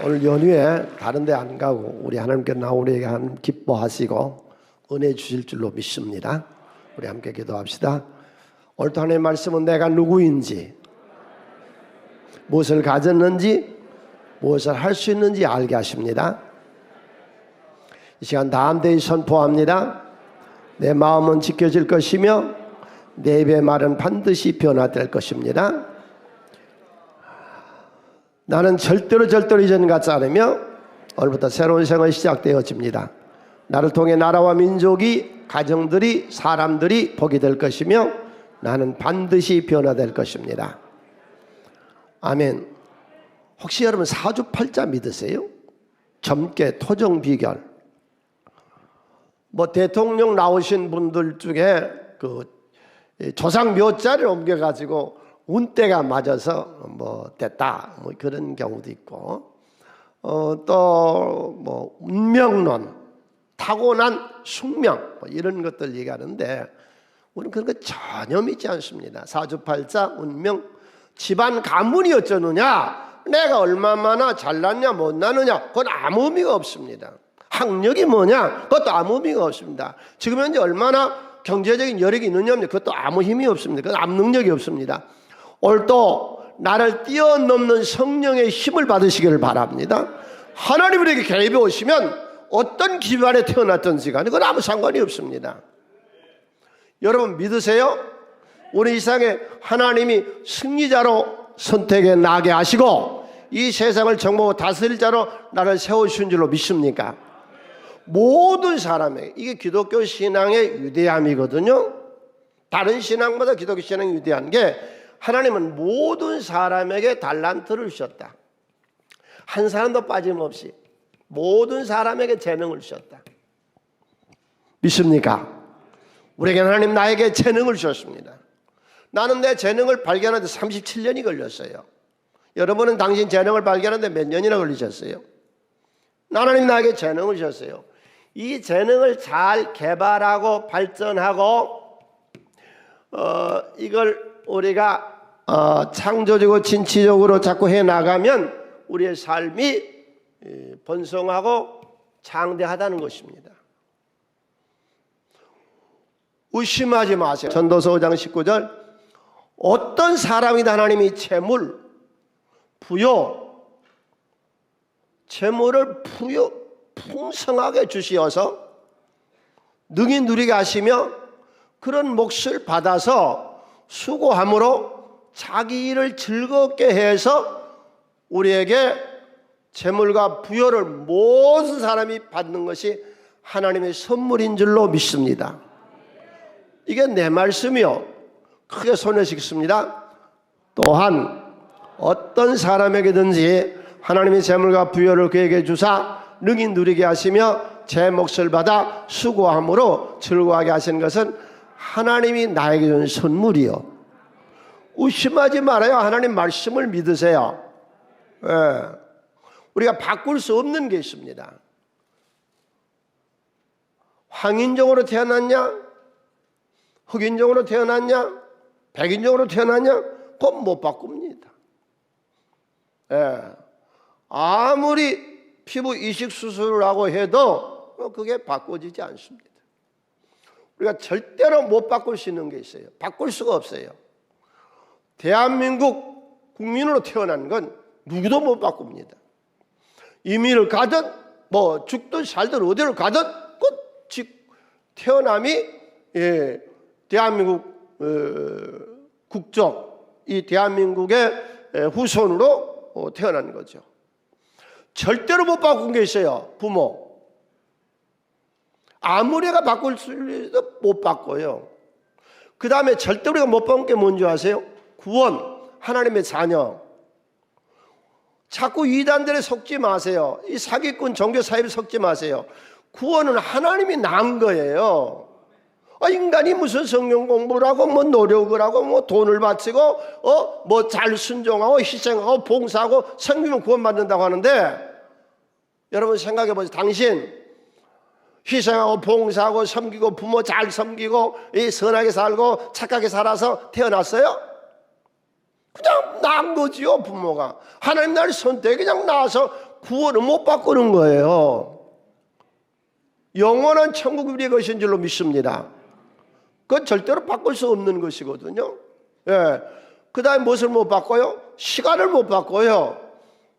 오늘 연휴에 다른 데 안 가고 우리 하나님께 나오리에게 기뻐하시고 은혜 주실 줄로 믿습니다. 우리 함께 기도합시다. 오늘도 하나님의 말씀은 내가 누구인지, 무엇을 가졌는지, 무엇을 할 수 있는지 알게 하십니다. 이 시간 담대히 선포합니다. 내 마음은 지켜질 것이며 내 입의 말은 반드시 변화될 것입니다. 나는 절대로 이전 같지 않으며 오늘부터 새로운 생활이 시작되어집니다. 나를 통해 나라와 민족이, 가정들이, 사람들이 복이 될 것이며 나는 반드시 변화될 것입니다. 아멘. 혹시 여러분 사주팔자 믿으세요? 점괘, 토정, 비결. 대통령 나오신 분들 중에 조상 묘자를 옮겨가지고 운때가 맞아서 됐다 그런 경우도 있고, 또 운명론, 타고난 숙명 이런 것들 얘기하는데 우리는 그런 거 전혀 믿지 않습니다. 사주팔자, 운명, 집안 가문이 어쩌느냐, 내가 얼마나 잘났냐 못났느냐 그건 아무 의미가 없습니다. 학력이 뭐냐 그것도 아무 의미가 없습니다. 지금 현재 얼마나 경제적인 여력이 있느냐 그것도 아무 힘이 없습니다. 그건 아무 능력이 없습니다. 오늘도 나를 뛰어넘는 성령의 힘을 받으시기를 바랍니다. 하나님 우리에게 개입해 오시면 어떤 기반에 태어났든지 간에 그건 아무 상관이 없습니다. 여러분 믿으세요? 우리 이 세상에 하나님이 승리자로 선택해 나게 하시고 이 세상을 정복하고 다스릴 자로 나를 세우신 줄로 믿습니까? 모든 사람에게, 이게 기독교 신앙의 위대함이거든요. 다른 신앙보다 기독교 신앙이 위대한 게 하나님은 모든 사람에게 달란트를 주셨다. 한 사람도 빠짐없이 모든 사람에게 재능을 주셨다. 믿습니까? 우리에게 하나님 나에게 재능을 주셨습니다. 나는 내 재능을 발견하는데 37년이 걸렸어요. 여러분은 당신 재능을 발견하는데 몇 년이나 걸리셨어요? 하나님 나에게 재능을 주셨어요. 이 재능을 잘 개발하고 발전하고 이걸 우리가 창조적이고 진취적으로 자꾸 해나가면 우리의 삶이 번성하고 장대하다는 것입니다. 의심하지 마세요. 전도서 5장 19절 어떤 사람이다 하나님이 재물, 부요, 재물을 풍성하게 주시어서 능히 누리게 하시며 그런 몫을 받아서 수고함으로 자기 일을 즐겁게 해서 우리에게 재물과 부여를 모든 사람이 받는 것이 하나님의 선물인 줄로 믿습니다. 이게 내 말씀이요. 크게 손에 짚습니다. 또한 어떤 사람에게든지 하나님의 재물과 부여를 그에게 주사 능히 누리게 하시며 제 몫을 받아 수고함으로 즐거워하게 하시는 것은 하나님이 나에게 준 선물이요. 의심하지 말아요. 하나님 말씀을 믿으세요. 우리가 바꿀 수 없는 게 있습니다. 황인종으로 태어났냐, 흑인종으로 태어났냐, 백인종으로 태어났냐, 그건 못 바꿉니다. 아무리 피부 이식 수술을 하고 해도 그게 바꿔지지 않습니다. 우리가 절대로 못 바꿀 수 있는 게 있어요. 바꿀 수가 없어요. 대한민국 국민으로 태어난 건 누구도 못 바꿉니다. 이민을 가든 죽든 살든 어디를 가든 태어남이 대한민국 국적, 이 대한민국의 후손으로 태어난 거죠. 절대로 못 바꾼 게 있어요. 부모. 아무리가 바꿀 수도 못 바꿔요. 그 다음에 절대로 우리가 못 바꾼 게 뭔지 아세요? 구원, 하나님의 자녀. 자꾸 이단들에 속지 마세요. 이 사기꾼 종교 사입에 속지 마세요. 구원은 하나님이 낳은 거예요. 인간이 무슨 성경 공부를 하고 노력을 하고 돈을 바치고 잘 순종하고 희생하고 봉사하고 섬기면 구원받는다고 하는데, 여러분 생각해 보세요. 당신 희생하고 봉사하고 섬기고 부모 잘 섬기고 선하게 살고 착하게 살아서 태어났어요? 그냥 낳은 거지요. 부모가 하나님 나를 선택해 그냥 낳아서 구원을 못 바꾸는 거예요. 영원한 천국 우리의 것인 줄로 믿습니다. 그건 절대로 바꿀 수 없는 것이거든요. 예. 그 다음에 무엇을 못 바꿔요? 시간을 못 바꿔요.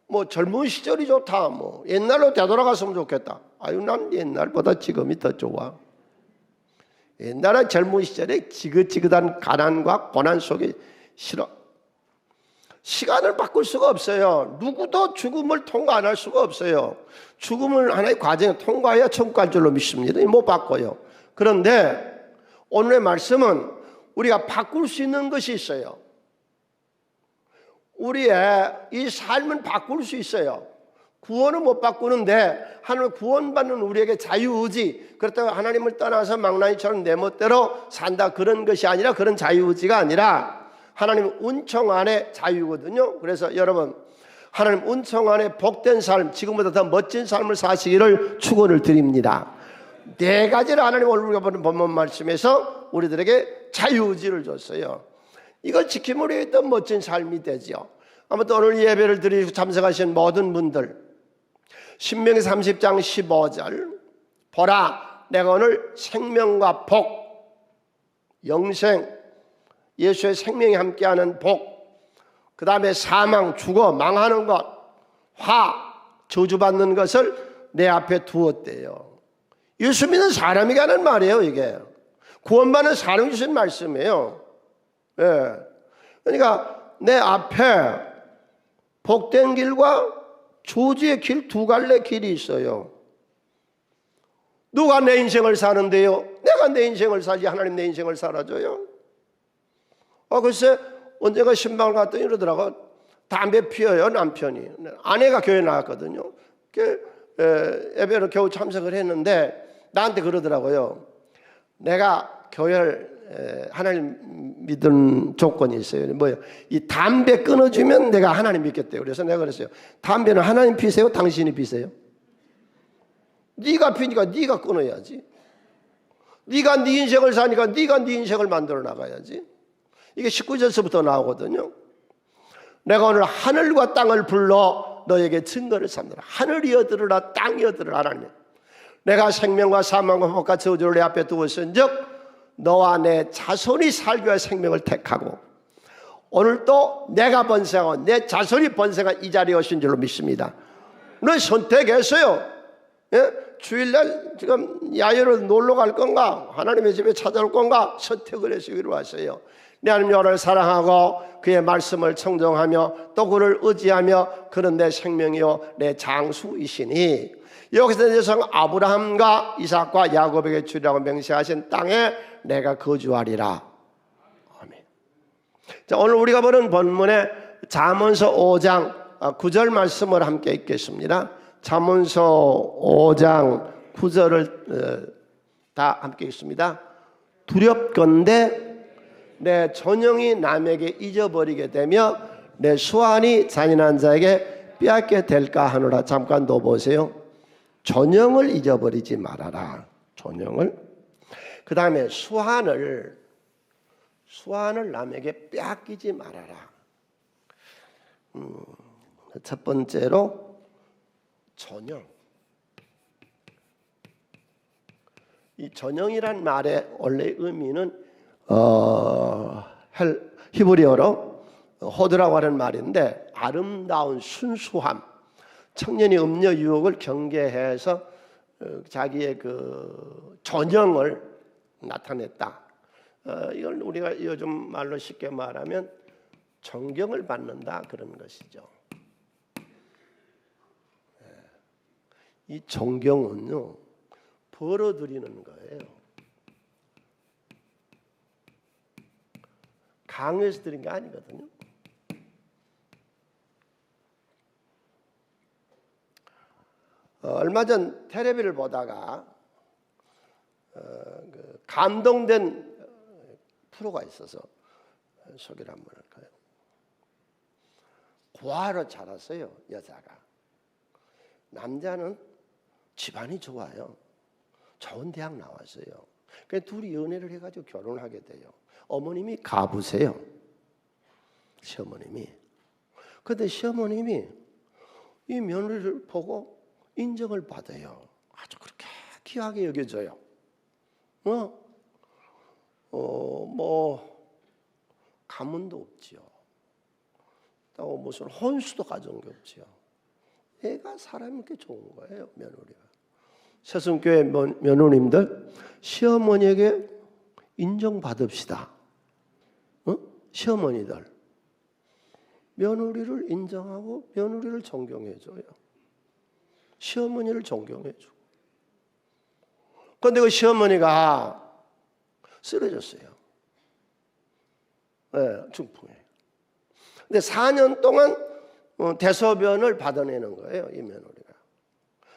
뭐 젊은 시절이 좋다, 뭐 옛날로 되돌아갔으면 좋겠다. 아유, 난 옛날보다 지금이 더 좋아. 옛날에 젊은 시절에 지긋지긋한 가난과 고난 속에 싫어. 시간을 바꿀 수가 없어요. 누구도 죽음을 통과 안 할 수가 없어요. 죽음을 하나의 과정에 통과해야 천국 갈 줄로 믿습니다. 못 바꿔요. 그런데 오늘의 말씀은 우리가 바꿀 수 있는 것이 있어요. 우리의 이 삶은 바꿀 수 있어요. 구원은 못 바꾸는데 하나님 구원받는 우리에게 자유의지, 그렇다고 하나님을 떠나서 망나니처럼 내 멋대로 산다 그런 것이 아니라, 그런 자유의지가 아니라 하나님 은총 안에 자유거든요. 그래서 여러분, 하나님 은총 안에 복된 삶, 지금보다 더 멋진 삶을 사시기를 축원을 드립니다. 네 가지를 하나님 오늘 우리가 보는 본문 말씀에서 우리들에게 자유의지를 줬어요. 이걸 지킴으로 했던 멋진 삶이 되죠. 아무튼 오늘 예배를 드리고 참석하신 모든 분들, 신명기 30장 15절, 보라 내가 오늘 생명과 복, 영생, 예수의 생명이 함께하는 복, 그 다음에 사망, 죽어, 망하는 것, 화, 저주받는 것을 내 앞에 두었대요. 예수 믿는 사람에게 하는 말이에요. 이게 구원받는 사람이 주신 말씀이에요. 예. 그러니까 내 앞에 복된 길과 저주의 길, 두 갈래 길이 있어요. 누가 내 인생을 사는데요? 내가 내 인생을 살지 하나님 내 인생을 살아줘요? 글쎄 언젠가 신방을 갔더니 이러더라고. 담배 피워요, 남편이. 아내가 교회 나왔거든요. 예배로 겨우 참석을 했는데 나한테 그러더라고요. 내가 교회를 하나님 믿는 조건이 있어요. 뭐요? 이 담배 끊어주면 내가 하나님 믿겠대요. 그래서 내가 그랬어요. 담배는 하나님 피세요? 당신이 피세요? 네가 피니까 네가 끊어야지. 네가 네 인생을 사니까 네가 네 인생을 만들어 나가야지. 이게 19절서부터 나오거든요. 내가 오늘 하늘과 땅을 불러 너에게 증거를 삼느라. 하늘이여 들으라, 땅이여 들으라. 하나님, 내가 생명과 사망과 복과 저주를 내 앞에 두었은즉 너와 내 자손이 살기 위해 생명을 택하고 오늘 또 내가 번성하고 내 자손이 번성한 이 자리에 오신 줄로 믿습니다. 너 선택했어요. 예? 주일날 지금 야외로 놀러 갈 건가? 하나님의 집에 찾아올 건가? 선택을 해서 이리 왔어요. 내 하나님 여호와를 사랑하고 그의 말씀을 청정하며 또 그를 의지하며 그는 내 생명이요 내 장수이시니 여기서 내 성 아브라함과 이삭과 야곱에게 주리라고 맹세하신 땅에 내가 거주하리라. 아멘. 자, 오늘 우리가 보는 본문의 잠언서 5장 9절 말씀을 함께 읽겠습니다. 잠언서 5장 9절을 다 함께 읽습니다. 두렵건대 내 전형이 남에게 잊어버리게 되며 내 수완이 잔인한 자에게 빼앗게 될까 하노라. 잠깐 더 보세요. 전형을 잊어버리지 말아라. 전형을. 그 다음에 수완을 남에게 빼앗기지 말아라. 첫 번째로 전형. 이 전형이란 말의 원래 의미는 히브리어로 호드라고 하는 말인데 아름다운 순수함, 청년이 음녀 유혹을 경계해서 자기의 그 전형을 나타냈다. 이걸 우리가 요즘 말로 쉽게 말하면 존경을 받는다 그런 것이죠. 이 존경은요 벌어들이는 거예요. 강요해서 드린 게 아니거든요. 얼마 전 텔레비를 보다가 감동된 프로가 있어서 소개를 한번 할까요? 고아로 자랐어요. 여자가. 남자는 집안이 좋아요. 좋은 대학 나왔어요. 그래서 둘이 연애를 해가지고 결혼을 하게 돼요. 어머님이 가부세요. 시어머님이. 그런데 시어머님이 이 며느리를 보고 인정을 받아요. 아주 그렇게 귀하게 여겨져요. 가문도 없지요. 또 무슨 혼수도 가져온 게 없지요. 애가 사람이게 좋은 거예요, 며느리가. 새순교회 며느님들, 시어머니에게 인정받읍시다. 시어머니들, 며느리를 인정하고 며느리를 존경해줘요. 시어머니를 존경해주고. 그런데 그 시어머니가 쓰러졌어요. 네, 중풍에. 근데 4년 동안 대소변을 받아내는 거예요, 이 며느리가.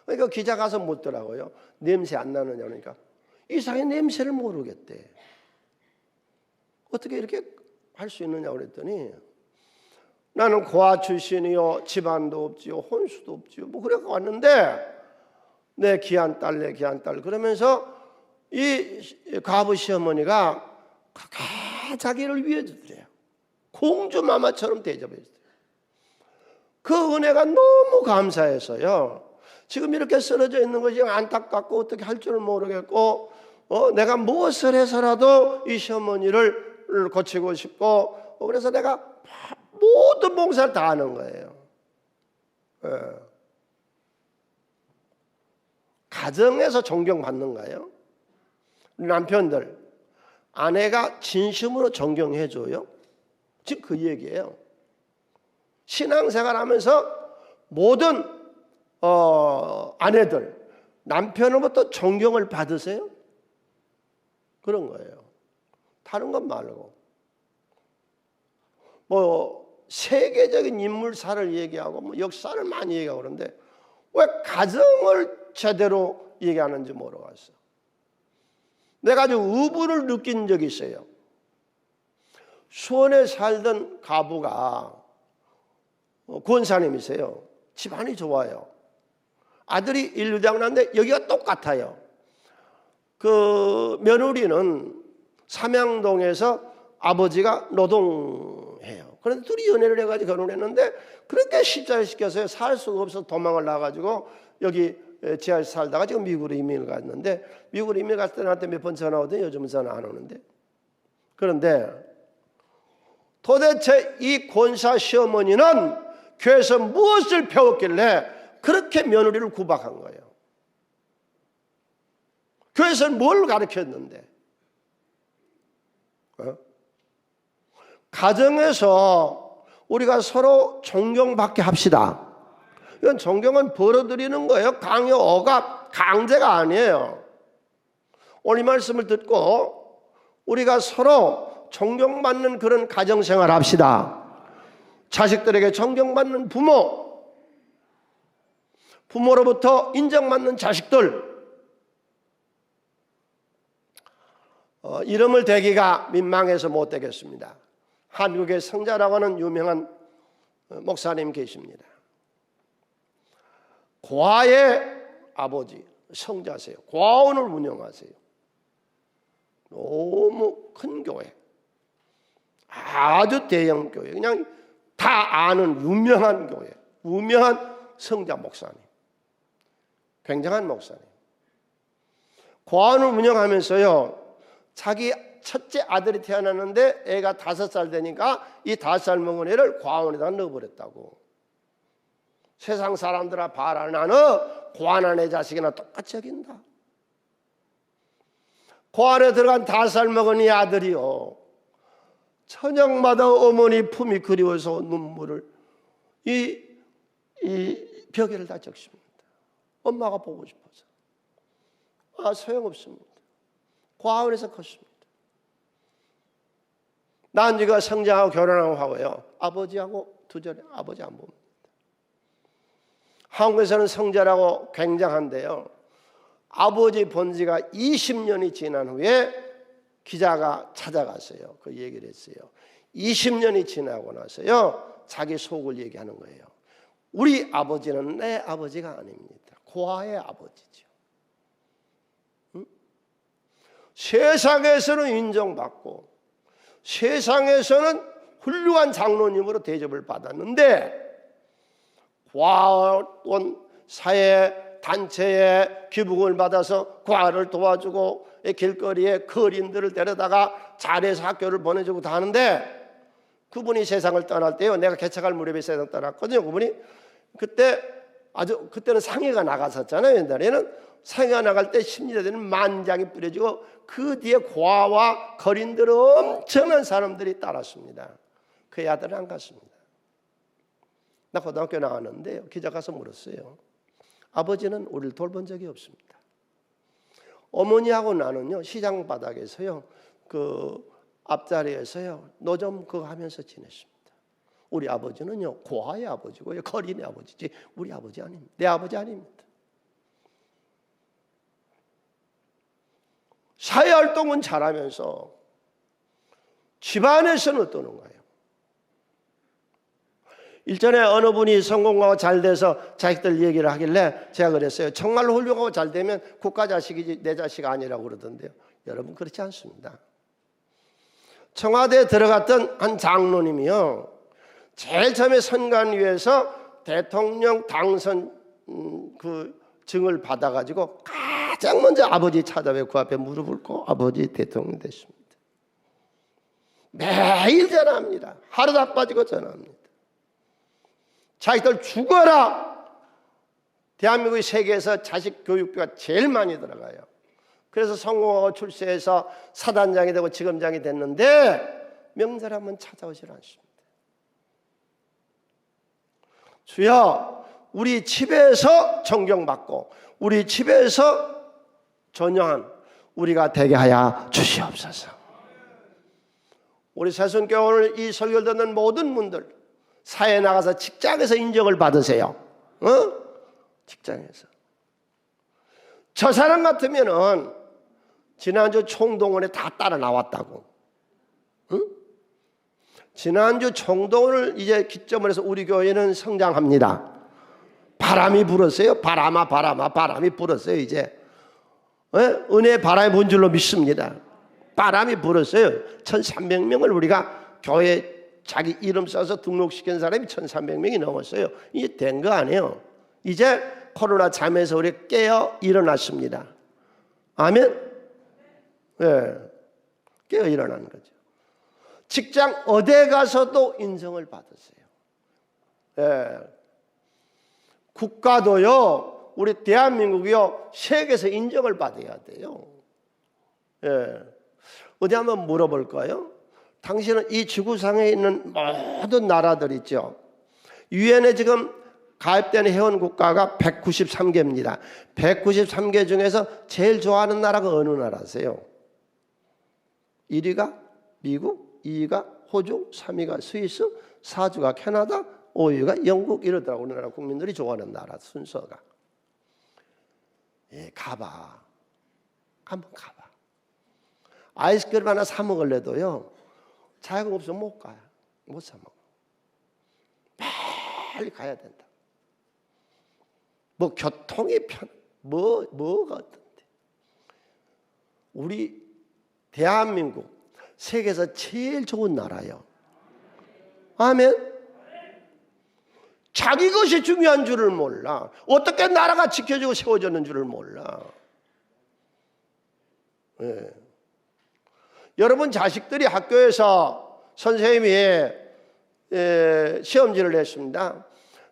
그러니까 기자 가서 묻더라고요. 냄새 안 나느냐. 그러니까 이상하게 냄새를 모르겠대. 어떻게 이렇게 할 수 있느냐 그랬더니, 나는 고아 출신이요, 집안도 없지요, 혼수도 없지요, 뭐 그래 왔는데 내 귀한 딸, 내 귀한 딸 그러면서 이 과부 시어머니가 그렇게 자기를 위해 주더래요. 공주마마처럼 대접했어요. 그 은혜가 너무 감사해서요. 지금 이렇게 쓰러져 있는 것이 안타깝고 어떻게 할 줄을 모르겠고, 내가 무엇을 해서라도 이 시어머니를 고치고 싶고, 그래서 내가 모든 봉사를 다 하는 거예요. 가정에서 존경받는가요? 남편들, 아내가 진심으로 존경해줘요? 지금 그 얘기예요. 신앙생활 하면서 모든 아내들, 남편으로부터 존경을 받으세요? 그런 거예요. 다른 건 말고. 세계적인 인물사를 얘기하고 역사를 많이 얘기하고 그러는데 왜 가정을 제대로 얘기하는지 모르겠어. 내가 아주 의분을 느낀 적이 있어요. 수원에 살던 가부가 권사님이세요. 집안이 좋아요. 아들이 인류대학 나왔는데 여기가 똑같아요. 그 며느리는 삼양동에서 아버지가 노동해요. 그런데 둘이 연애를 해가지고 결혼했는데 그렇게 십자를 시켜서 살 수가 없어서 도망을 나가지고 여기 지하에서 살다가 지금 미국으로 이민을 갔는데, 미국으로 이민 갔을 때 나한테 몇 번 전화 오더니 요즘은 전화 안 오는데. 그런데 도대체 이 권사 시어머니는 교회에서 무엇을 배웠길래 그렇게 며느리를 구박한 거예요? 교회에서는 뭘 가르쳤는데? 가정에서 우리가 서로 존경받게 합시다. 이건 존경은 벌어들이는 거예요. 강요, 억압, 강제가 아니에요. 오늘 이 말씀을 듣고 우리가 서로 존경받는 그런 가정생활 합시다. 자식들에게 존경받는 부모, 부모로부터 인정받는 자식들, 이름을 대기가 민망해서 못 되겠습니다. 한국의 성자라고 하는 유명한 목사님 계십니다. 고아의 아버지, 성자세요. 고아원을 운영하세요. 너무 큰 교회, 아주 대형 교회, 그냥 다 아는 유명한 교회, 유명한 성자 목사님, 굉장한 목사님. 고아원을 운영하면서요, 자기 첫째 아들이 태어났는데 애가 5살 되니까 이 5살 먹은 애를 고아원에다 넣어버렸다고. 세상 사람들아 봐라, 나는 고아원 애 자식이나 똑같이 여긴다. 고아원에 들어간 5살 먹은 이 아들이요, 저녁마다 어머니 품이 그리워서 눈물을 이 벽에를 다 적십니다. 엄마가 보고 싶어서. 소용없습니다. 고아원에서 컸습니다. 난지가 성장하고 결혼하고 하고요, 아버지하고 두절에 아버지 안 봅니다. 한국에서는 성자라고 굉장한데요, 아버지 본 지가 20년이 지난 후에 기자가 찾아갔어요. 그 얘기를 했어요. 20년이 지나고 나서요, 자기 속을 얘기하는 거예요. 우리 아버지는 내 아버지가 아닙니다. 고아의 아버지죠. 세상에서는 인정받고 세상에서는 훌륭한 장로님으로 대접을 받았는데 과원 사회 단체의 기부금을 받아서 과를 도와주고 길거리에 거린들을 데려다가 잘해서 학교를 보내주고 다 하는데, 그분이 세상을 떠날 때요, 내가 개척할 무렵에 세상 떠났거든요. 그분이 그때는 상해가 나갔었잖아요. 옛날에는 상해가 나갈 때 심리대에는 만장이 뿌려지고 그 뒤에 과와 거린들 엄청난 사람들이 따랐습니다. 그의 아들은 안 갔습니다. 나 고등학교 나왔는데요, 기자 가서 물었어요. 아버지는 우리를 돌본 적이 없습니다. 어머니하고 나는요, 시장 바닥에서요, 그 앞자리에서요, 노점 그거 하면서 지냈습니다. 우리 아버지는요, 고아의 아버지고요, 거린의 아버지지 우리 아버지 아닙니다. 내 아버지 아닙니다. 사회활동은 잘하면서 집안에서는 어떠는 거예요? 일전에 어느 분이 성공하고 잘 돼서 자식들 얘기를 하길래 제가 그랬어요. 정말로 훌륭하고 잘 되면 국가 자식이지 내 자식 아니라고 그러던데요. 여러분, 그렇지 않습니다. 청와대에 들어갔던 한 장로님이요, 제일 처음에 선관위에서 대통령 당선 그 증을 받아가지고 가장 먼저 아버지 찾아뵙고 그 앞에 무릎을 꿇고 아버지 대통령 됐습니다. 매일 전화합니다. 하루도 안 빠지고 전화합니다. 자식들 죽어라. 대한민국이 세계에서 자식 교육비가 제일 많이 들어가요. 그래서 성공하고 출세해서 사단장이 되고 지검장이 됐는데 명절 한번 찾아오질 않습니다. 주여, 우리 집에서 존경받고 우리 집에서 존영한 우리가 되게 하여 주시옵소서. 우리 새순교회 오늘 이 설교를 듣는 모든 분들, 사회에 나가서 직장에서 인정을 받으세요. 직장에서. 저 사람 같으면은 지난주 총동원에 다 따라 나왔다고. 지난주 총동원을 이제 기점으로 해서 우리 교회는 성장합니다. 바람이 불었어요. 바람이 불었어요. 이제 은혜의 바람이 분 줄로 믿습니다. 바람이 불었어요. 1300명을 우리가 교회 자기 이름 써서 등록시킨 사람이 1300명이 넘었어요. 이제 된 거 아니에요. 이제 코로나 잠에서 우리 깨어 일어났습니다. 아멘. 네, 깨어 일어나는 거죠. 직장 어디 가서도 인정을 받으세요. 네. 국가도요, 우리 대한민국이요, 세계에서 인정을 받아야 돼요. 네. 어디 한번 물어볼까요? 당신은 이 지구상에 있는 모든 나라들 있죠. 유엔에 지금 가입된 회원 국가가 193개입니다. 193개 중에서 제일 좋아하는 나라가 어느 나라세요? 1위가 미국, 2위가 호주, 3위가 스위스, 4주가 캐나다, 5위가 영국 이러더라고요. 우리나라 국민들이 좋아하는 나라 순서가. 예, 가봐. 한번 가봐. 아이스크림 하나 사 먹을래도요, 자격 없으면 못 가요. 못 사 먹어. 빨리 가야 된다. 뭐 교통이 뭐가 어떤데? 우리 대한민국 세계에서 제일 좋은 나라예요. 아멘. 자기 것이 중요한 줄을 몰라. 어떻게 나라가 지켜지고 세워졌는 줄을 몰라. 네. 여러분 자식들이 학교에서 선생님이 시험지를 냈습니다.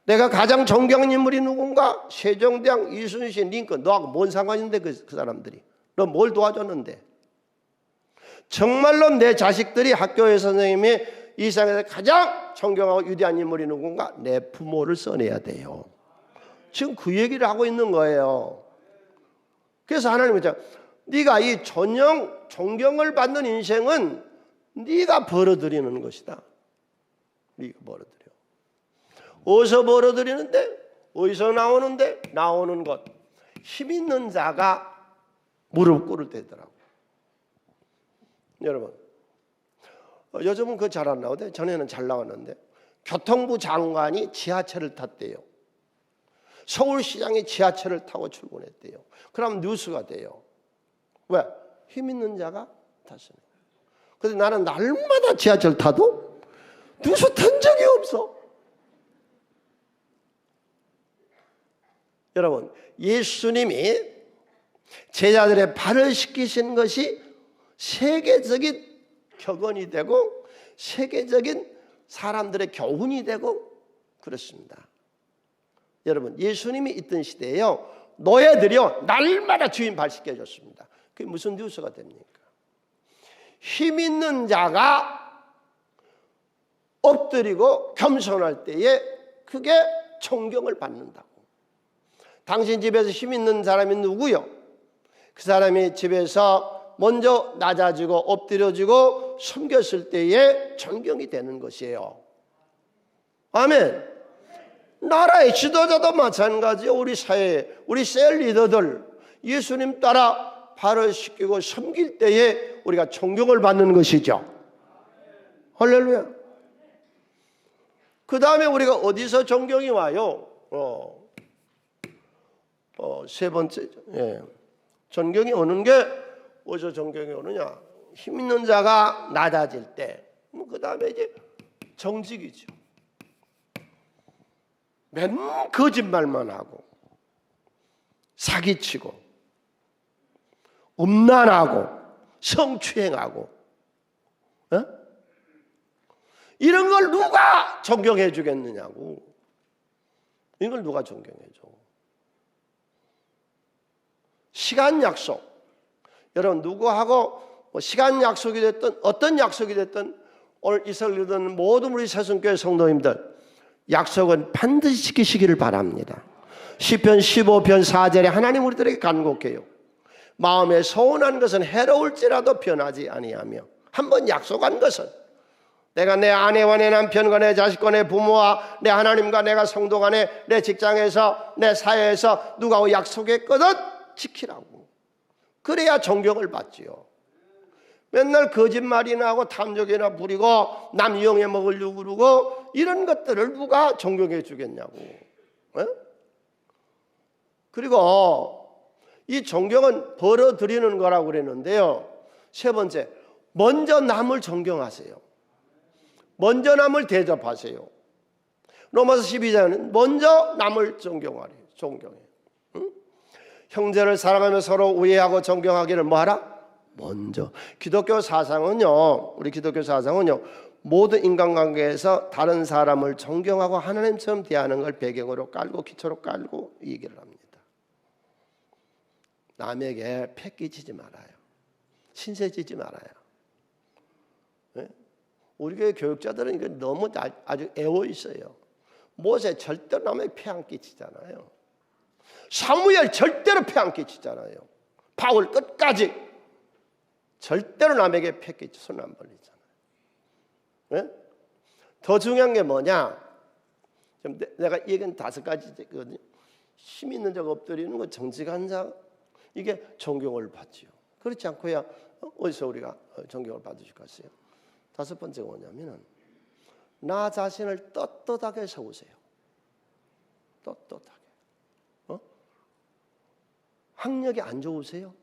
내가 가장 존경하는 인물이 누군가? 세종대왕, 이순신, 링컨. 너하고 뭔 상관인데 그 사람들이. 너 뭘 도와줬는데? 정말로 내 자식들이 학교의 선생님이 이 세상에서 가장 존경하고 위대한 인물이 누군가? 내 부모를 써내야 돼요. 지금 그 얘기를 하고 있는 거예요. 그래서 하나님은 네가 이 존경을 받는 인생은 네가 벌어들이는 것이다. 네가 벌어들여. 어디서 벌어들이는데? 어디서 나오는데? 나오는 것. 힘 있는 자가 무릎 꿇을 때더라고요. 여러분, 요즘은 그거 잘 안 나오대. 전에는 잘 나왔는데 교통부 장관이 지하철을 탔대요. 서울시장이 지하철을 타고 출근했대요. 그럼 뉴스가 돼요. 왜? 힘 있는 자가 탔습니다. 그런데 나는 날마다 '다 지하철 타도 뉴스 탄 적이 없어. 여러분, 예수님이 제자들의 발을 씻기신 것이 세계적인 격언이 되고 세계적인 사람들의 교훈이 되고 그렇습니다. 여러분, 예수님이 있던 시대에요, 노예들이요 날마다 주인 발 씻겨줬습니다. 그게 무슨 뉴스가 됩니까? 힘 있는 자가 엎드리고 겸손할 때에 그게 존경을 받는다고. 당신 집에서 힘 있는 사람이 누구요? 그 사람이 집에서 먼저 낮아지고 엎드려지고 섬겼을 때에 존경이 되는 것이에요. 아멘. 나라의 지도자도 마찬가지예요. 우리 사회, 우리 셀 리더들 예수님 따라 발을 씻기고 섬길 때에 우리가 존경을 받는 것이죠. 할렐루야. 그 다음에 우리가 어디서 존경이 와요? 세 번째, 존경이 오는 게 어디서 존경이 오느냐? 힘 있는 자가 낮아질 때, 그 다음에 이제 정직이죠. 맨 거짓말만 하고 사기치고 음란하고 성추행하고 이런 걸 누가 존경해 주겠느냐고. 이걸 누가 존경해 줘? 시간 약속. 여러분, 누구하고 시간 약속이 됐든 어떤 약속이 됐든 오늘 이설리던 모든 우리 새순교회 성도님들 약속은 반드시 지키시기를 바랍니다. 시편 15편 4절에 하나님 우리들에게 간곡해요. 마음에 소원한 것은 해로울지라도 변하지 아니하며, 한번 약속한 것은 내가 내 아내와 내 남편과 내 자식과 내 부모와 내 하나님과 내가 성도 간에 내 직장에서 내 사회에서 누가 약속했거든 지키라고. 그래야 존경을 받지요. 맨날 거짓말이나 하고 탐욕이나 부리고 남 이용해 먹으려고 그러고 이런 것들을 누가 존경해 주겠냐고. 그리고 이 존경은 벌어들이는 거라고 그랬는데요, 세 번째, 먼저 남을 존경하세요. 먼저 남을 대접하세요. 로마서 12장은 먼저 남을 존경하래요. 존경해요. 형제를 사랑하며 서로 우애하고 존경하기를 뭐하라? 먼저. 기독교 사상은요, 우리 기독교 사상은요, 모든 인간관계에서 다른 사람을 존경하고 하나님처럼 대하는 걸 배경으로 깔고 기초로 깔고 이 얘기를 합니다. 남에게 패기치지 말아요. 신세지지 말아요. 네? 우리 교회 교육자들은 이거 너무 아주 애워 있어요. 모세 절대로 남에게 폐 안 끼치잖아요. 사무엘 절대로 폐 안 끼치잖아요. 바울 끝까지 절대로 남에게 패 끼치 손 안 벌리잖아요. 네? 더 중요한 게 뭐냐? 내가 얘기한 5가지거든요. 힘 있는 자가 엎드리는 거, 정직한 자, 이게 존경을 받지요. 그렇지 않고야 어디서 우리가 존경을 받을 수 있겠어요? 5번째가 뭐냐면은 나 자신을 떳떳하게 세우세요. 떳떳하게. 학력이 안 좋으세요?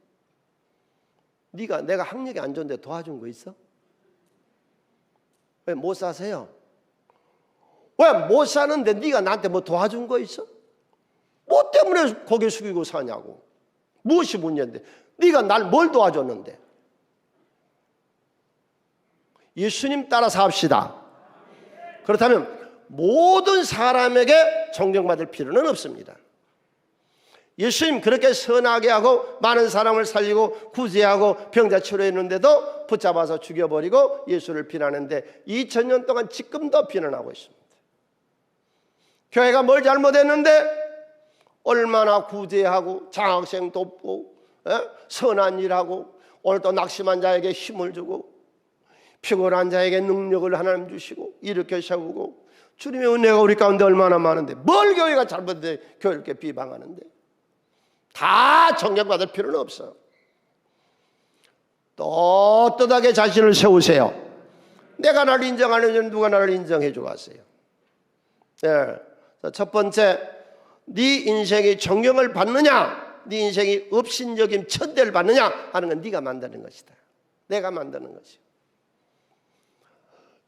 내가 학력이 안 좋은데 도와준 거 있어? 왜 못 사세요? 왜 못 사는데 네가 나한테 뭐 도와준 거 있어? 뭐 때문에 고개 숙이고 사냐고. 무엇이 문제인데? 네가 날 뭘 도와줬는데? 예수님 따라 삽시다. 그렇다면 모든 사람에게 존경받을 필요는 없습니다. 예수님 그렇게 선하게 하고 많은 사람을 살리고 구제하고 병자 치료했는데도 붙잡아서 죽여버리고 예수를 비난했는데 2000년 동안 지금도 비난하고 있습니다. 교회가 뭘 잘못했는데 얼마나 구제하고 장학생 돕고 선한 일하고 오늘 또 낙심한 자에게 힘을 주고 피곤한 자에게 능력을 하나님 주시고 일으켜 세우고 주님의 은혜가 우리 가운데 얼마나 많은데 뭘 교회가 잘못해 교회를 이렇게 비방하는데 다 존경받을 필요는 없어. 떳떳하게 자신을 세우세요. 내가 나를 인정하는 누가 나를 인정해 주겠어요. 첫 번째, 네 인생이 존경을 받느냐, 네 인생이 업신여김 천대를 받느냐 하는 건 네가 만드는 것이다. 내가 만드는 것이요.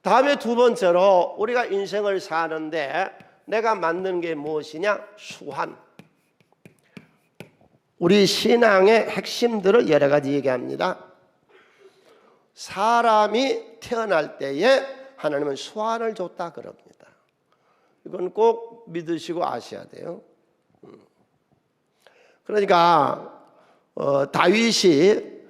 다음에 두 번째로 우리가 인생을 사는데 내가 만드는 게 무엇이냐? 수완. 우리 신앙의 핵심들을 여러 가지 얘기합니다. 사람이 태어날 때에 하나님은 수완을 줬다 그럽니다. 이건 꼭 믿으시고 아셔야 돼요. 그러니까 다윗이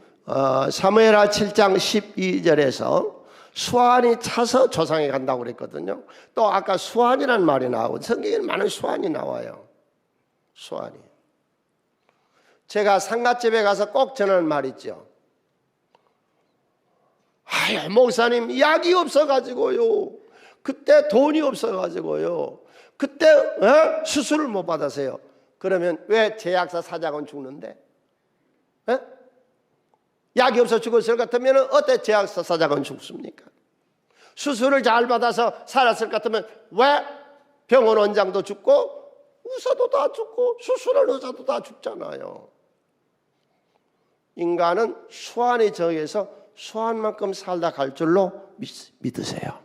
사무엘하 7장 12절에서 수완이 차서 조상에 간다고 그랬거든요. 또 아까 수완이라는 말이 나오고 성경에는 많은 수완이 나와요. 수완이. 제가 상갓집에 가서 꼭 전하는 말 있죠. 아유, 목사님 약이 없어가지고요. 그때 돈이 없어가지고요. 그때 수술을 못 받았어요. 그러면 왜 제약사 사장은 죽는데? 약이 없어 죽었을 것 같으면 어때 제약사 사장은 죽습니까? 수술을 잘 받아서 살았을 것 같으면 왜 병원 원장도 죽고 의사도 다 죽고 수술한 의사도 다 죽잖아요. 인간은 수완이 정해서 수완만큼 살다 갈 줄로 믿으세요.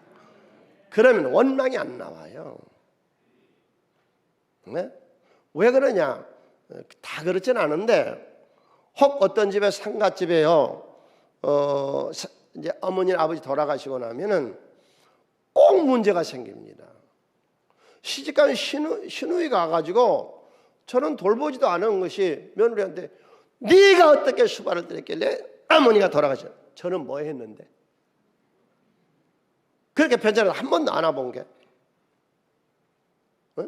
그러면 원망이 안 나와요. 네? 왜 그러냐? 다 그렇진 않은데 혹 어떤 집에 상갓집에요. 이제 어머니 아버지 돌아가시고 나면은 꼭 문제가 생깁니다. 시집간 시누이 가가지고 저는 돌보지도 않은 것이 며느리한테 네가 어떻게 수발을 들였길래 어머니가 돌아가셨. 저는 뭐 했는데? 그렇게 편지를 한 번도 안 와본 게. 어?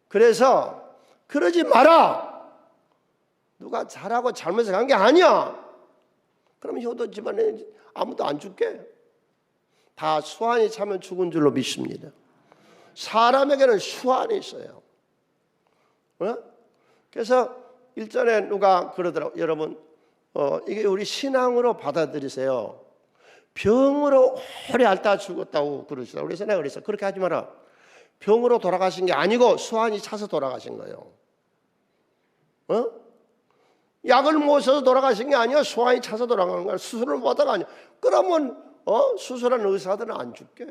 그래서 그러지 마라. 누가 잘하고 잘못해서 간 게 아니야. 그러면 효도 집안에 아무도 안 죽게. 다 수완이 차면 죽은 줄로 믿습니다. 사람에게는 수완이 있어요. 어? 그래서 일전에 누가 그러더라고요. 여러분 이게 우리 신앙으로 받아들이세요. 병으로 오래 앓다 죽었다고 그러시더라고요. 그래서 내가 그랬어요. 그렇게 하지 마라. 병으로 돌아가신 게 아니고 수완이 차서 돌아가신 거예요. 약을 못 써서 돌아가신 게 아니야. 수완이 차서 돌아가는 거야. 수술을 못 하다가 아니야. 그러면 수술한 의사들은 안 죽게.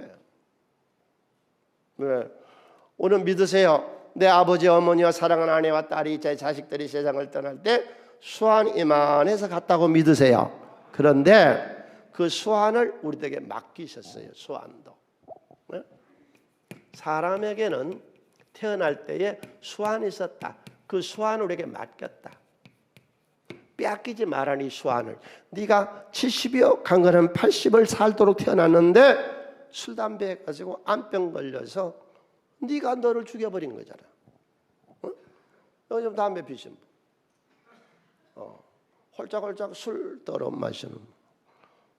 네. 오늘 믿으세요. 내 아버지 어머니와 사랑하는 아내와 딸이 제 자식들이 세상을 떠날 때 수완 이만해서 갔다고 믿으세요. 그런데 그 수완을 우리에게 맡기셨어요. 수완도. 네? 사람에게는 태어날 때에 수완이 있었다. 그 수완을 우리에게 맡겼다. 빼앗기지 말라니 수완을. 네가 70이요 강건한 80을 살도록 태어났는데 술 담배 가지고 암병 걸려서 네가 너를 죽여버린 거잖아. 요즘 담배 피신 분, 홀짝홀짝 술 떨어 마시는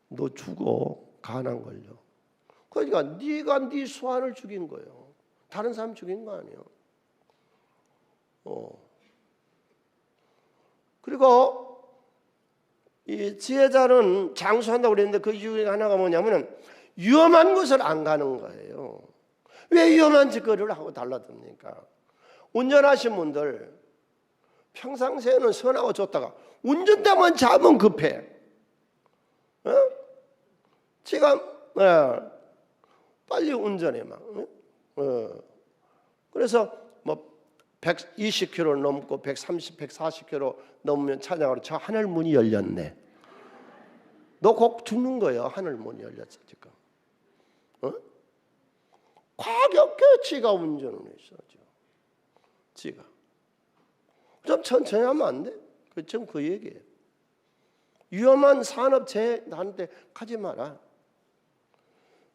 너 죽어. 간암 걸려. 그러니까 네가 네 수완을 죽인 거예요. 다른 사람 죽인 거 아니에요. 그리고 이 지혜자는 장수한다고 그랬는데 그 이유 중에 하나가 뭐냐면은 위험한 곳을 안 가는 거예요. 왜 위험한 짓거리를 하고 달라듭니까? 운전하신 분들 평상시에는 선하고 좋다가 운전대만 잡으면 급해. 지금 빨리 운전해 막. 그래서 뭐 120km 넘고 130, 140km 넘으면 찬양으로 저 하늘 문이 열렸네. 너 곧 죽는 거예요. 하늘 문이 열렸어 지금. 과격해 지가 운전을 했어. 지가. 좀 천천히 하면 안 돼? 지금 그 얘기예요. 위험한 산업체에 나한테 가지 마라.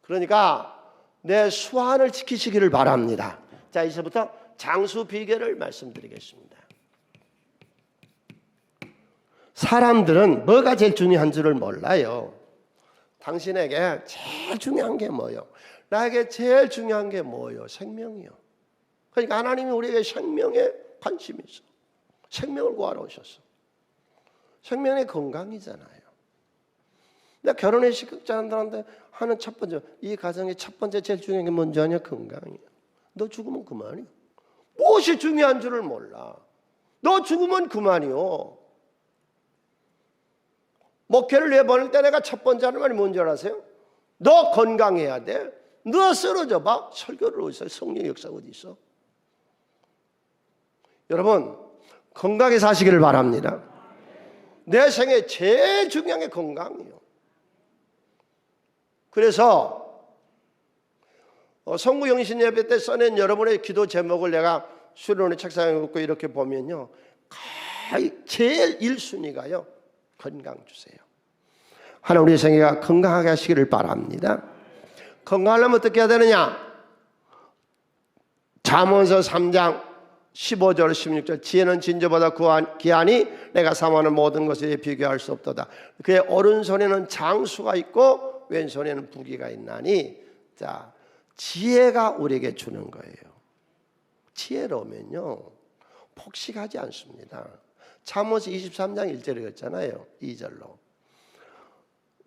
그러니까 내 수완을 지키시기를 바랍니다. 자, 이제부터 장수 비결을 말씀드리겠습니다. 사람들은 뭐가 제일 중요한 줄을 몰라요. 당신에게 제일 중요한 게 뭐예요? 나에게 제일 중요한 게 뭐예요? 생명이요. 그러니까 하나님이 우리에게 생명에 관심이 있어. 생명을 구하러 오셨어. 생명의 건강이잖아요. 내가 결혼의 식극자들한테 하는 첫 번째, 이 가정의 첫 번째 제일 중요한 게 뭔지 아냐? 건강이야. 너 죽으면 그만이야. 무엇이 중요한 줄을 몰라. 너 죽으면 그만이요. 목회를 내보낼 때 내가 첫 번째 하는 말이 뭔지 아세요? 너 건강해야 돼. 너 쓰러져 봐. 설교를 어디서 성령의 역사가 어디 있어? 여러분 건강히 사시기를 바랍니다. 내 생에 제일 중요한 게 건강이에요. 그래서 성구영신 예배 때 써낸 여러분의 기도 제목을 내가 수련회 책상에 놓고 이렇게 보면요, 제일 1순위가요 건강 주세요. 하나님 우리 생애가 건강하게 하시기를 바랍니다. 건강하려면 어떻게 해야 되느냐? 잠언서 3장 15절 16절 지혜는 진저보다 귀하니 내가 사모하는 모든 것에 비교할 수 없도다. 그의 오른손에는 장수가 있고 왼손에는 부귀가 있나니. 자, 지혜가 우리에게 주는 거예요. 지혜로우면요 폭식하지 않습니다. 잠언서 23장 1절에 그랬잖아요. 2절로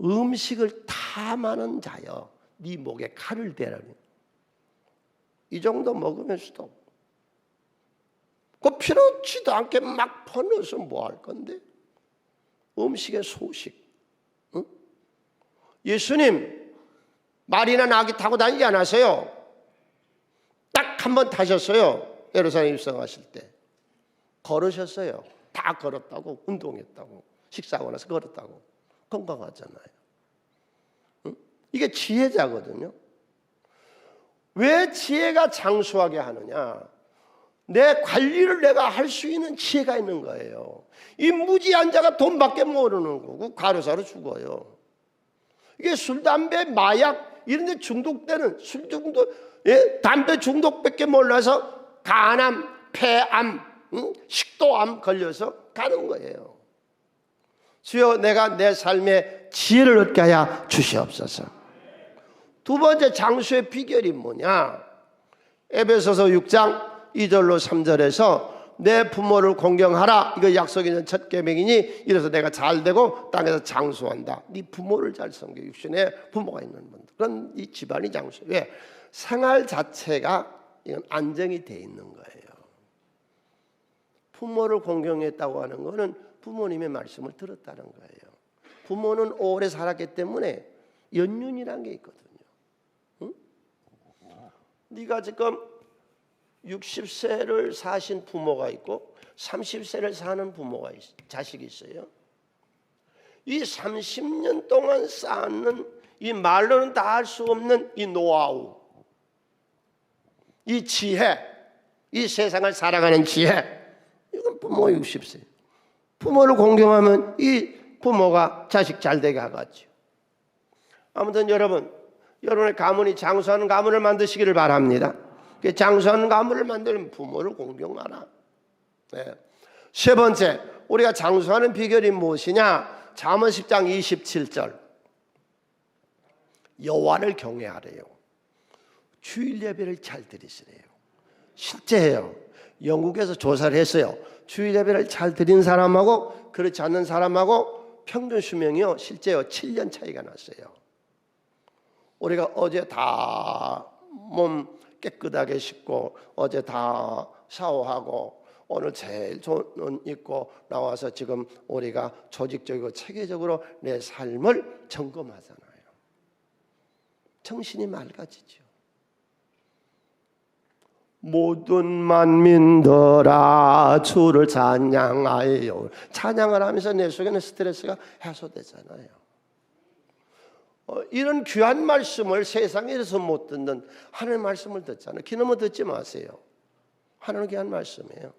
음식을 탐하는 자여 네 목에 칼을 대라니. 이 정도 먹으면서도 그 필요치도 않게 막 퍼넣어서 뭐 할 건데? 음식의 소식. 응? 예수님 말이나 나귀 타고 다니지 않았어요. 딱 한 번 타셨어요. 예루살렘 입성하실 때 걸으셨어요. 다 걸었다고. 운동했다고. 식사하고 나서 걸었다고. 건강하잖아요. 응? 이게 지혜자거든요. 왜 지혜가 장수하게 하느냐? 내 관리를 내가 할 수 있는 지혜가 있는 거예요. 이 무지한 자가 돈밖에 모르는 거고 가로사로 죽어요. 이게 술, 담배, 마약 이런 데 중독되는 술 중독, 담배 중독밖에 몰라서 간암, 폐암, 식도암 걸려서 가는 거예요. 주여 내가 내 삶에 지혜를 얻게 하여 주시옵소서. 두 번째 장수의 비결이 뭐냐? 에베소서 6장 2절로 3절에서 내 부모를 공경하라. 이거 약속이 있는 첫 계명이니 이래서 내가 잘되고 땅에서 장수한다. 네 부모를 잘 섬겨. 육신에 부모가 있는 분들. 그런 이 집안이 장수. 왜? 생활 자체가 이건 안정이 돼 있는 거예요. 부모를 공경했다고 하는 거는 부모님의 말씀을 들었다는 거예요. 부모는 오래 살았기 때문에 연륜이라는 게 있거든요. 응? 네가 지금 60세를 사신 부모가 있고 30세를 사는 부모가 자식이 있어요. 이 30년 동안 쌓는 이 말로는 다 할 수 없는 이 노하우, 이 지혜, 이 세상을 살아가는 지혜, 이건 부모 60세. 부모를 공경하면 이 부모가 자식 잘되게 하겠죠. 아무튼 여러분의 가문이 장수하는 가문을 만드시기를 바랍니다. 장수하는 가문을 만들면 부모를 공경하라. 네. 세 번째, 우리가 장수하는 비결이 무엇이냐? 잠언 10장 27절 여호와를 경외하래요. 주일 예배를 잘 드리시래요. 실제예요. 영국에서 조사를 했어요. 주일 예배를 잘 드린 사람하고 그렇지 않는 사람하고 평균 수명이요 실제요 7년 차이가 났어요. 우리가 어제 다 몸 깨끗하게 씻고 어제 다 샤워하고 오늘 제일 좋은 옷 입고 나와서 지금 우리가 조직적이고 체계적으로 내 삶을 점검하잖아요. 정신이 맑아지죠. 모든 만민들아 주를 찬양하여. 찬양을 하면서 내 속에는 스트레스가 해소되잖아요. 이런 귀한 말씀을 세상에서 못 듣는 하나님의 말씀을 듣잖아요. 기너머 듣지 마세요. 하나님의 귀한 말씀이에요.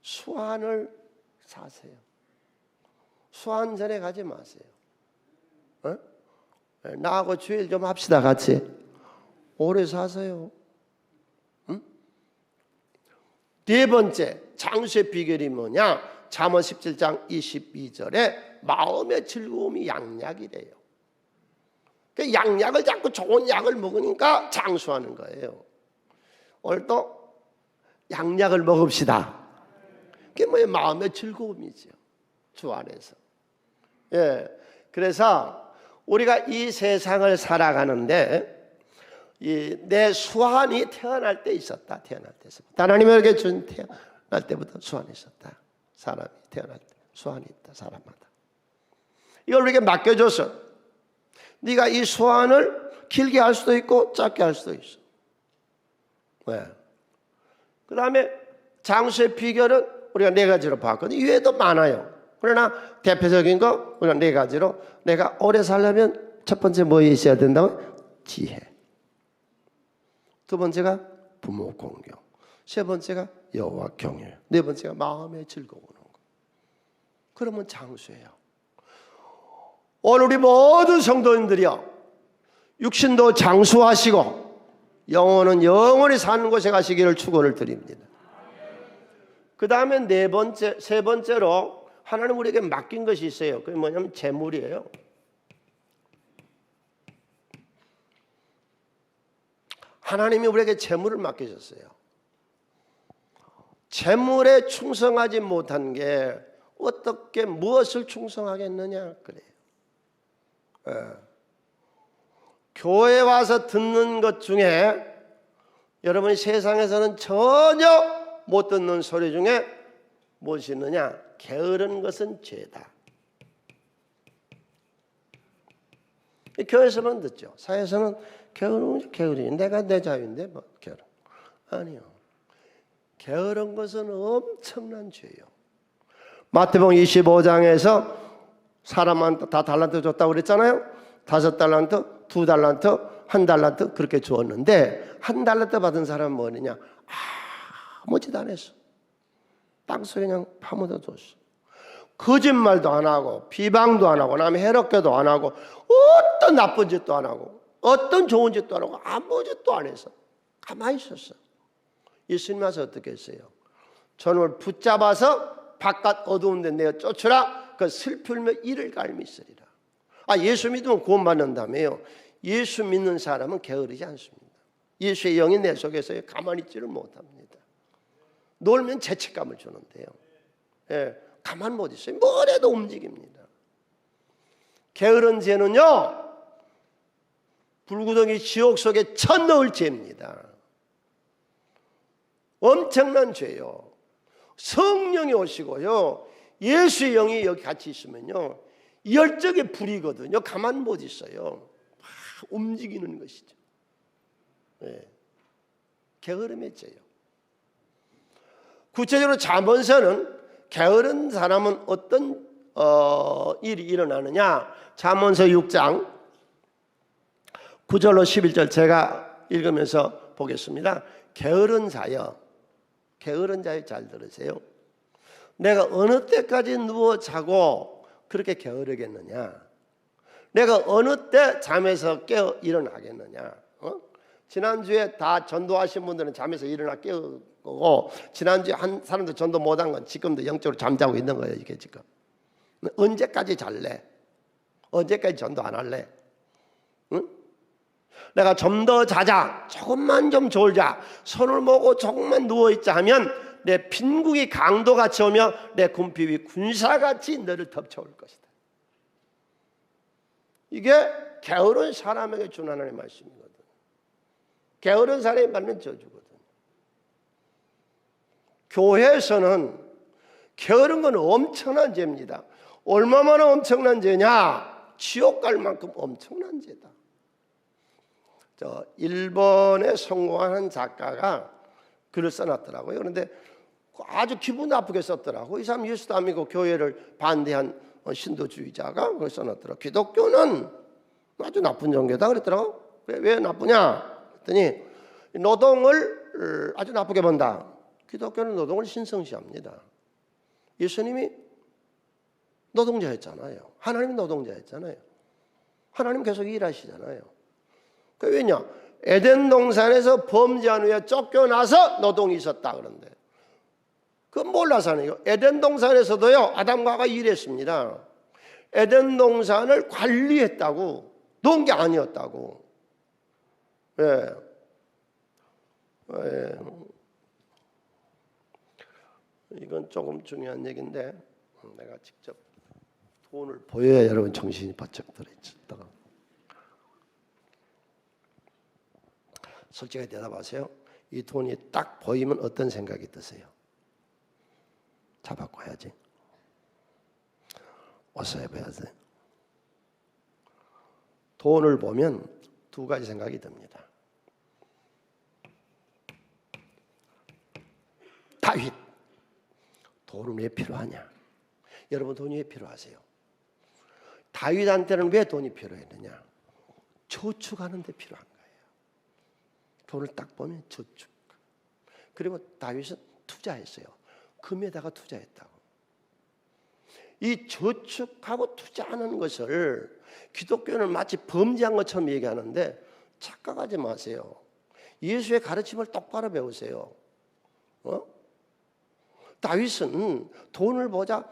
수완을 사세요. 수완전에 가지 마세요. 나하고 주일 좀 합시다 같이. 오래 사세요. 응? 네 번째 장수의 비결이 뭐냐? 잠언 17장 22절에 마음의 즐거움이 양약이래요. 그 양약을 자꾸 좋은 약을 먹으니까 장수하는 거예요. 오늘도 양약을 먹읍시다. 그게 뭐예요? 마음의 즐거움이죠. 주 안에서. 예. 그래서 우리가 이 세상을 살아가는데 내 수완이 태어날 때 있었다. 태어날 때 있었다. 하나님에게 준 태어날 때부터 수완이 있었다. 사람이 태어날 때 수완이 있다. 사람마다. 이걸 우리에게 맡겨줘서 네가 이 수완을 길게 할 수도 있고 짧게 할 수도 있어. 왜? 그 다음에 장수의 비결은 우리가 네 가지로 봤거든요. 이외에도 많아요. 그러나 대표적인 거 우리가 네 가지로, 내가 오래 살려면 첫 번째 뭐 있어야 된다고? 지혜. 두 번째가 부모 공경. 세 번째가 여호와 경외. 네 번째가 마음의 즐거움을 얻는 거. 그러면 장수예요. 오늘 우리 모든 성도님들이요, 육신도 장수하시고 영혼은 영원히 사는 곳에 가시기를 축원을 드립니다. 그 다음에 세 번째로 하나님 우리에게 맡긴 것이 있어요. 그게 뭐냐면 재물이에요. 하나님이 우리에게 재물을 맡기셨어요. 재물에 충성하지 못한 게 어떻게 무엇을 충성하겠느냐 그래요. 예. 교회 와서 듣는 것 중에 여러분이 세상에서는 전혀 못 듣는 소리 중에 무엇이 있느냐? 게으른 것은 죄다. 교회에서만 듣죠. 사회에서는 게으르니 내가 내 자유인데 뭐 게으름. 아니요. 게으른 것은 엄청난 죄예요. 마태복음 25장에서 사람한테 다 달란트 줬다고 그랬잖아요. 5달란트, 2달란트, 1달란트 그렇게 주었는데 1달란트 받은 사람은 뭐냐? 아무지도 안 했어. 땅속에 그냥 파묻어 뒀어. 거짓말도 안 하고 비방도 안 하고 남의 해롭게도 안 하고 어떤 나쁜 짓도 안 하고 어떤 좋은 짓도 안 하고 아무 짓도 안 해서 가만히 있었어. 예수님 와서 어떻게 했어요? 저놈을 붙잡아서 바깥 어두운 데 내어 쫓으라. 그 슬플며 이를 갈미 있으리라. 예수 믿으면 구원받는다며요. 예수 믿는 사람은 게으르지 않습니다. 예수의 영이 내 속에서 가만히 있지를 못합니다. 놀면 죄책감을 주는데요. 예, 가만 못 있어요. 뭘 해도 움직입니다. 게으른 죄는요, 불구덩이 지옥 속에 쳐 넣을 죄입니다. 엄청난 죄요. 성령이 오시고요, 예수의 영이 여기 같이 있으면요, 열정의 불이거든요. 가만 못 있어요. 움직이는 것이죠. 예, 게으름의 죄요. 구체적으로 잠언서는 게으른 사람은 어떤 일이 일어나느냐? 잠언서 6장 9절로 11절 제가 읽으면서 보겠습니다. 게으른 자여, 게으른 자여 잘 들으세요. 내가 어느 때까지 누워 자고 그렇게 게으르겠느냐? 내가 어느 때 잠에서 깨어 일어나겠느냐? 지난주에 다 전도하신 분들은 잠에서 일어나 깨우고, 지난주에 한 사람도 전도 못한 건 지금도 영적으로 잠자고 있는 거예요. 이게 지금 언제까지 잘래? 언제까지 전도 안 할래? 응? 내가 좀 더 자자, 조금만 좀 졸자, 손을 모고 조금만 누워있자 하면 내 빈국이 강도같이 오며 내 궁핍이 군사같이 너를 덮쳐올 것이다. 이게 게으른 사람에게 준 하나님의 말씀이거든. 게으른 사람이 받는 저주거든. 교회에서는 게으른 건 엄청난 죄입니다. 얼마나 엄청난 죄냐? 지옥 갈 만큼 엄청난 죄다. 일본에 성공한 한 작가가 글을 써놨더라고요. 그런데 아주 기분 나쁘게 썼더라고요. 이 사람 예수도 안 믿고 교회를 반대한 신도주의자가 그걸 써놨더라고요. 기독교는 아주 나쁜 종교다 그랬더라고요. 왜 나쁘냐? 그랬더니 노동을 아주 나쁘게 본다. 기독교는 노동을 신성시합니다. 예수님이 노동자였잖아요. 하나님이 노동자였잖아요. 하나님 계속 일하시잖아요. 왜냐? 에덴 동산에서 범죄한 후에 쫓겨나서 노동이 있었다 그런데 그건 몰라서 하네요. 에덴 동산에서도요, 아담과 하와가 일했습니다. 에덴 동산을 관리했다고, 놓은 게 아니었다고. 예. 예. 이건 조금 중요한 얘기인데 내가 직접 돈을 보여야 여러분 정신이 바짝 들어있다. 솔직하게 대답하세요. 이 돈이 딱 보이면 어떤 생각이 드세요? 잡아꿔야지. 어서 해봐야지. 돈을 보면 두 가지 생각이 듭니다. 다윗. 돈은 왜 필요하냐? 여러분, 돈이 왜 필요하세요? 다윗한테는 왜 돈이 필요했느냐? 저축하는 데 필요한 거예요. 돈을 딱 보면 저축. 그리고 다윗은 투자했어요. 금에다가 투자했다고. 이 저축하고 투자하는 것을 기독교는 마치 범죄한 것처럼 얘기하는데 착각하지 마세요. 예수의 가르침을 똑바로 배우세요. 다윗은 돈을 보자,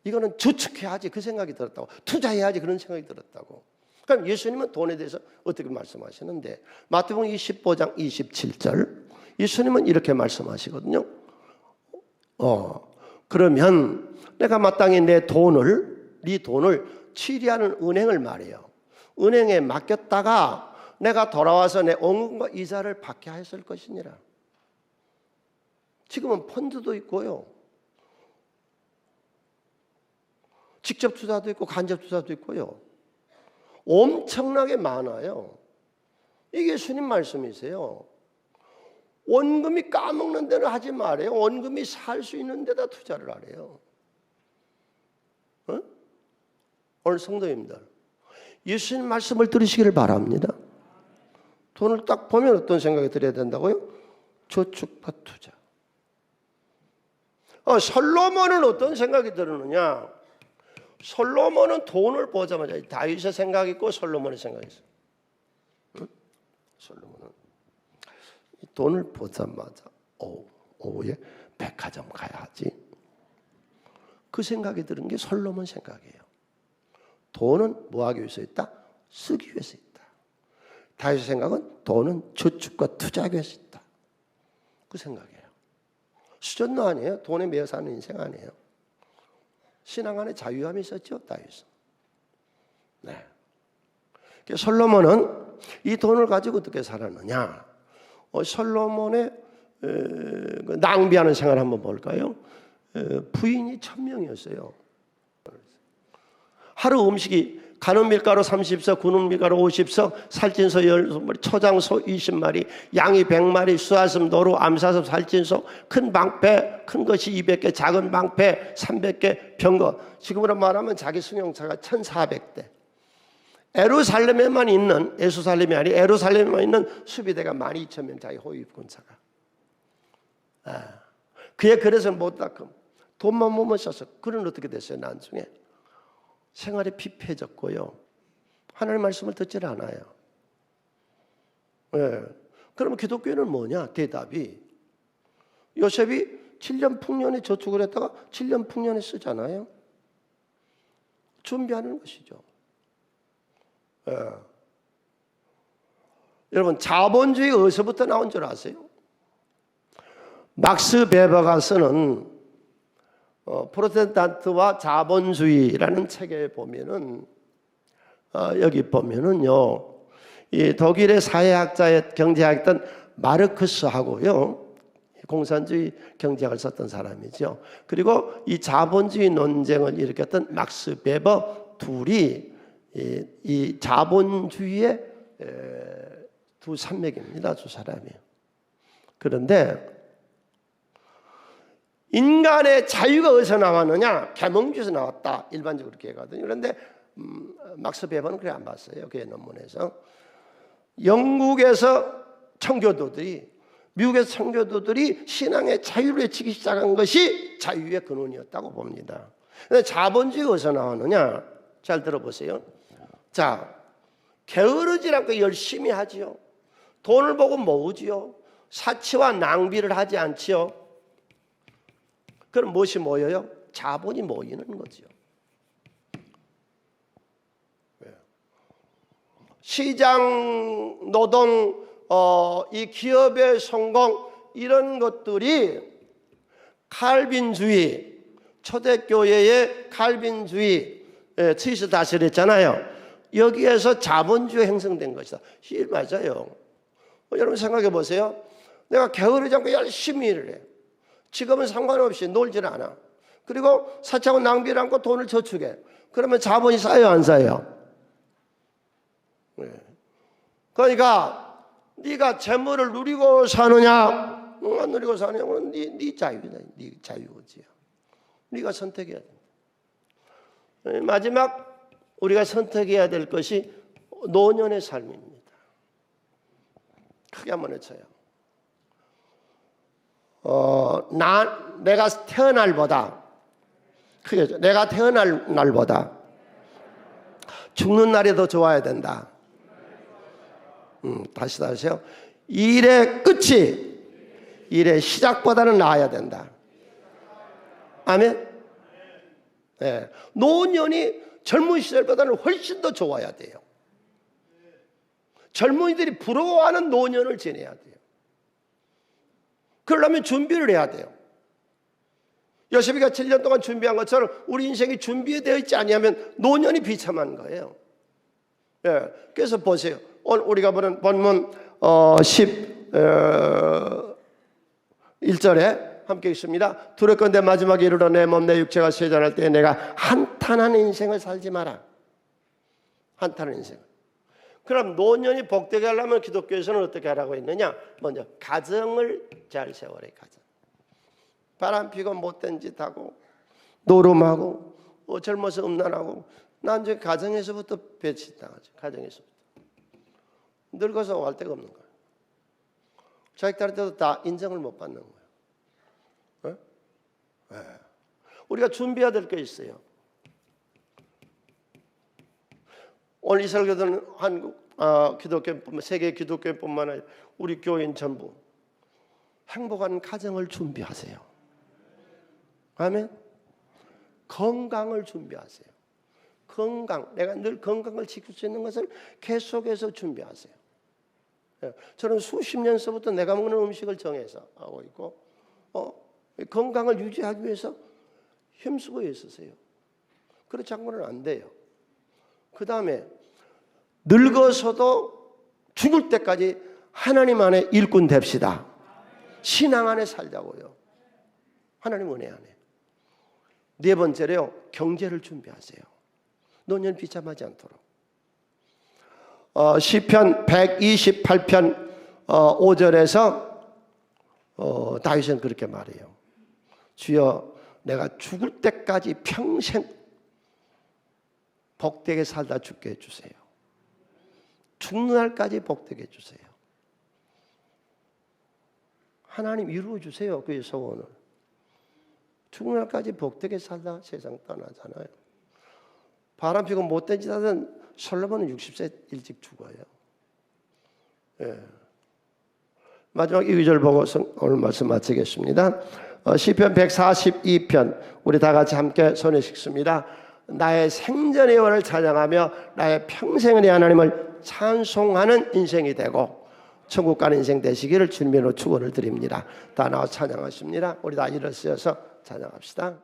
이거는 저축해야지 그 생각이 들었다고, 투자해야지 그런 생각이 들었다고. 그럼 예수님은 돈에 대해서 어떻게 말씀하시는데, 마태복음 25장 27절 예수님은 이렇게 말씀하시거든요. 그러면 내가 마땅히 네 돈을 취리하는 은행을 말해요. 은행에 맡겼다가 내가 돌아와서 내 원금과 이자를 받게 하였을 것이니라. 지금은 펀드도 있고요, 직접 투자도 있고 간접 투자도 있고요, 엄청나게 많아요. 이게 예수님 말씀이세요. 원금이 까먹는 데는 하지 말아요. 원금이 살 수 있는 데다 투자를 하래요. 오늘 성도님들, 예수님 말씀을 들으시기를 바랍니다. 돈을 딱 보면 어떤 생각이 들어야 된다고요? 저축과 투자. 솔로몬은 어떤 생각이 들었느냐? 솔로몬은 돈을 보자마자 다윗의 생각이 있고 솔로몬의 생각이 있어요. 솔로몬은 돈을 보자마자 오후에 백화점 가야지, 그 생각이 드는 게 솔로몬 생각이에요. 돈은 뭐 하기 위해서 있다? 쓰기 위해서 있다. 다윗의 생각은 돈은 저축과 투자하기 위해서 있다. 그 생각이에요. 수전노 아니에요. 돈에 매여 사는 인생 아니에요. 신앙 안에 자유함이 있었죠, 다윗은. 네. 솔로몬은 이 돈을 가지고 어떻게 살았느냐? 솔로몬의 낭비하는 생활 한번 볼까요? 부인이 1000명이었어요. 하루 음식이 가는 밀가루 30석, 구는 밀가루 50석, 살찐소 10마리, 초장소 20마리, 양이 100마리, 수아슴, 노루, 암사슴, 살찐소, 큰 방패, 큰 것이 200개, 작은 방패 300개, 병거. 지금으로 말하면 자기 승용차가 1400대. 에루살렘이 아니 에루살렘에만 있는 수비대가 12,000명, 자기 호위 군사가. 그의 그릇은 못 닦음. 돈만 못 써서. 그는 어떻게 됐어요? 나중에 생활이 피폐해졌고요, 하나님의 말씀을 듣질 않아요. 그러면 기독교는 뭐냐? 대답이, 요셉이 7년 풍년에 저축을 했다가 7년 풍년에 쓰잖아요. 준비하는 것이죠. 여러분, 자본주의 어디서부터 나온 줄 아세요? 막스 베버가 쓰는 프로테스탄트와 자본주의라는 책에 보면은 여기 보면은요, 이 독일의 사회학자의 경제학이었던 마르크스하고요, 공산주의 경제학을 썼던 사람이죠. 그리고 이 자본주의 논쟁을 일으켰던 막스 베버, 둘이 이 자본주의의 두 산맥입니다. 두 사람이에요. 그런데 인간의 자유가 어디서 나왔느냐? 계몽주에서 나왔다, 일반적으로 그렇게 하거든요. 그런데 막스 베버는 그래 안 봤어요. 그의 논문에서 영국에서 청교도들이, 미국에서 청교도들이 신앙의 자유를 외치기 시작한 것이 자유의 근원이었다고 봅니다. 그런데 자본주의가 어디서 나왔느냐? 잘 들어보세요. 자, 게으르지 않고 열심히 하지요. 돈을 보고 모으지요. 사치와 낭비를 하지 않지요. 그럼 무엇이 모여요? 자본이 모이는 거죠. 시장 노동, 이 기업의 성공, 이런 것들이 칼빈주의, 초대교회의 칼빈주의, 트위스 다스를 했잖아요. 여기에서 자본주의 형성된 것이다. 맞아요. 여러분 생각해 보세요. 내가 게으르지 않고 열심히 일을 해. 지금은 상관없이 놀질 않아. 그리고 사치하고 낭비를 않고 돈을 저축해. 그러면 자본이 쌓여 안 쌓여? 그러니까 네가 재물을 누리고 사느냐, 안 누리고 사냐고는 네 자유다. 네 자유지요. 네가 선택해야 돼. 마지막 우리가 선택해야 될 것이 노년의 삶입니다. 크게 한번 외쳐요. 내가 태어날 보다 크게 해줘. 내가 태어날 날보다 죽는 날이 더 좋아야 된다. 다시요. 일의 끝이 일의 시작보다는 나아야 된다. 아멘. 네. 노년이 젊은 시절보다는 훨씬 더 좋아야 돼요. 젊은이들이 부러워하는 노년을 지내야 돼요. 그러려면 준비를 해야 돼요. 요셉이가 7년 동안 준비한 것처럼 우리 인생이 준비되어 있지 않으면 노년이 비참한 거예요. 예, 그래서 보세요. 오늘 우리가 보는 본문 11절에 함께 있습니다. 두렵건대 마지막에 이르러 내 몸 내 육체가 쇠잔할 때 내가 한탄하는 인생을 살지 마라. 한탄하는 인생. 그럼 노년이 복되게 하려면 기독교에서는 어떻게 하라고 했느냐? 먼저 가정을 잘 세워라. 가정. 바람 피고 못된 짓 하고 노름하고 젊어서 음란하고 난 이제 가정에서부터 배치당하죠. 가정에서부터. 늙어서 할 데가 없는 거예요. 자식들한테도 다 인정을 못 받는 거예요. 네? 우리가 준비해야 될 게 있어요. 오늘 이 설교는 한국 기독교뿐만 세계 기독교뿐만 아니라 우리 교인 전부 행복한 가정을 준비하세요. 아멘. 건강을 준비하세요. 건강, 내가 늘 건강을 지킬 수 있는 것을 계속해서 준비하세요. 저는 수십 년서부터 내가 먹는 음식을 정해서 하고 있고 건강을 유지하기 위해서 힘쓰고 있으세요. 그렇지 않고는 안 돼요. 그 다음에 늙어서도 죽을 때까지 하나님 안에 일꾼 됩시다. 신앙 안에 살자고요. 하나님 은혜 안에. 네 번째로요, 경제를 준비하세요. 노년 비참하지 않도록. 시편 128편 5절에서 다윗은 그렇게 말해요. 주여 내가 죽을 때까지 평생 복되게 살다 죽게 해주세요. 죽는 날까지 복되게 해주세요. 하나님 이루어주세요. 그의 소원을. 죽는 날까지 복되게 살다 세상 떠나잖아요. 바람 피고 못된 짓 하던 솔로몬은 60세 일찍 죽어요. 예. 마지막 2절 보고 오늘 말씀 마치겠습니다. 시편 142편 우리 다 같이 함께 손에 씻습니다. 나의 생전의 영원을 찬양하며 나의 평생의 하나님을 찬송하는 인생이 되고 천국 가는 인생 되시기를 주님으로 축원을 드립니다. 다 나와 찬양하십니다. 우리 다 일어서서 찬양합시다.